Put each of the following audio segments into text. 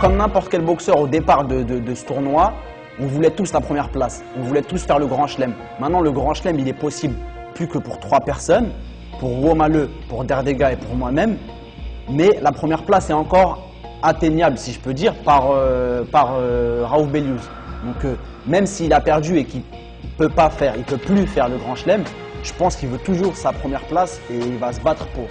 Comme n'importe quel boxeur au départ de ce tournoi, on voulait tous la première place. On voulait tous faire le Grand Chelem. Maintenant, le Grand Chelem, il est possible plus que pour 3 personnes, pour Romaleu, pour Derdega et pour moi-même. Mais la première place est encore atteignable, si je peux dire, par Raouf Bellouz. Donc, même s'il a perdu et qu'il peut plus faire le Grand Chelem, je pense qu'il veut toujours sa première place et il va se battre pour.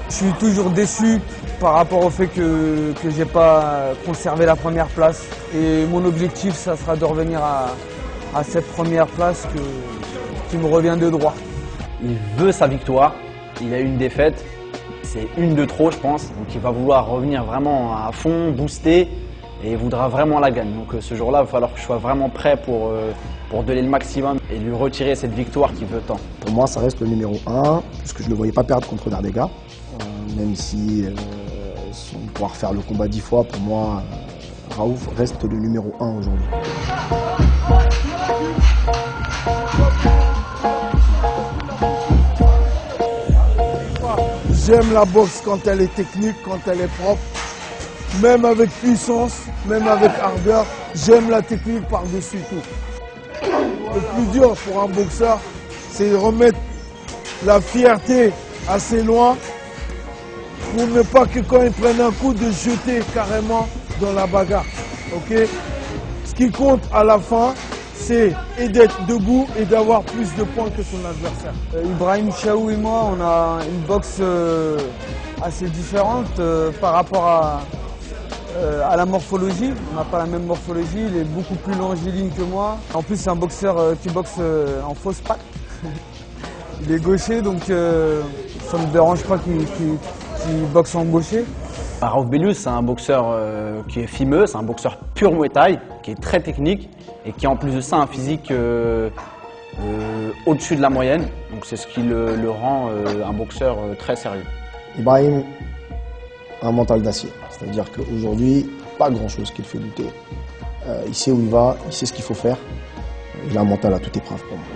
Je suis toujours déçu par rapport au fait que j'ai pas conservé la première place. Et mon objectif, ça sera de revenir à cette première place qui me revient de droit. Il veut sa victoire, il a eu une défaite, c'est une de trop je pense, donc il va vouloir revenir vraiment à fond, booster et il voudra vraiment la gagner. Donc ce jour-là, il va falloir que je sois vraiment prêt pour donner le maximum et lui retirer cette victoire qu'il veut tant. Pour moi, ça reste le numéro 1, parce que je ne le voyais pas perdre contre Derdega. Même si on pourra refaire le combat 10 fois, pour moi, Raouf reste le numéro 1 aujourd'hui. J'aime la boxe quand elle est technique, quand elle est propre, même avec puissance, même avec ardeur. J'aime la technique par-dessus tout. Le plus dur pour un boxeur, c'est de remettre la fierté assez loin pour ne pas que quand il prenne un coup, de jeter carrément dans la bagarre. Okay? Ce qui compte à la fin, c'est d'être debout et d'avoir plus de points que son adversaire. Ibrahim Chaou et moi, on a une boxe assez différente par rapport à la morphologie. On n'a pas la même morphologie, il est beaucoup plus longiligne que moi. En plus, c'est un boxeur qui boxe en fausse patte. Il est gaucher, donc ça ne me dérange pas qu'il boxe en gaucher. Raouf Bellouz, c'est un boxeur qui est fimeux, c'est un boxeur pur Muay Thai, qui est très technique et qui a en plus de ça un physique au-dessus de la moyenne. Donc c'est ce qui le rend un boxeur très sérieux. Ibrahim a un mental d'acier, c'est-à-dire qu'aujourd'hui, pas grand-chose qui le fait douter. Il sait où il va, il sait ce qu'il faut faire. Il a un mental à toute épreuve pour moi.